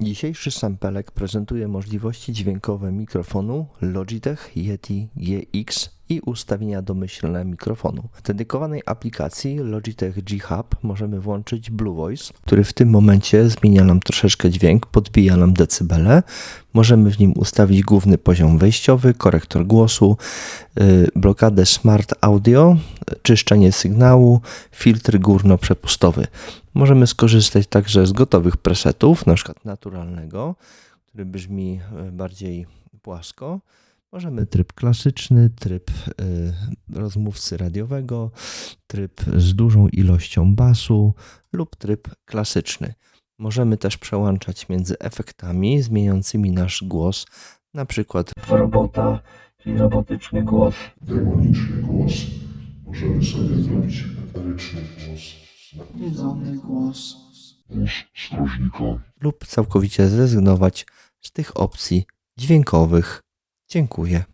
Dzisiejszy sampelek prezentuje możliwości dźwiękowe mikrofonu Logitech Yeti GX i ustawienia domyślne mikrofonu. W dedykowanej aplikacji Logitech G Hub możemy włączyć Blue Voice, który w tym momencie zmienia nam troszeczkę dźwięk, podbija nam decybele. Możemy w nim ustawić główny poziom wejściowy, korektor głosu, blokadę Smart Audio, czyszczenie sygnału, filtr górno-przepustowy. Możemy skorzystać także z gotowych presetów, na przykład naturalnego, który brzmi bardziej płasko. Możemy tryb klasyczny, tryb rozmówcy radiowego, tryb z dużą ilością basu lub tryb klasyczny. Możemy też przełączać między efektami zmieniającymi nasz głos, na przykład robota, czyli robotyczny głos, Demoniczny głos. Możemy sobie zrobić eteryczny głos. Jedzony głos. Głos strażnika. lub całkowicie zrezygnować z tych opcji dźwiękowych. Dziękuję.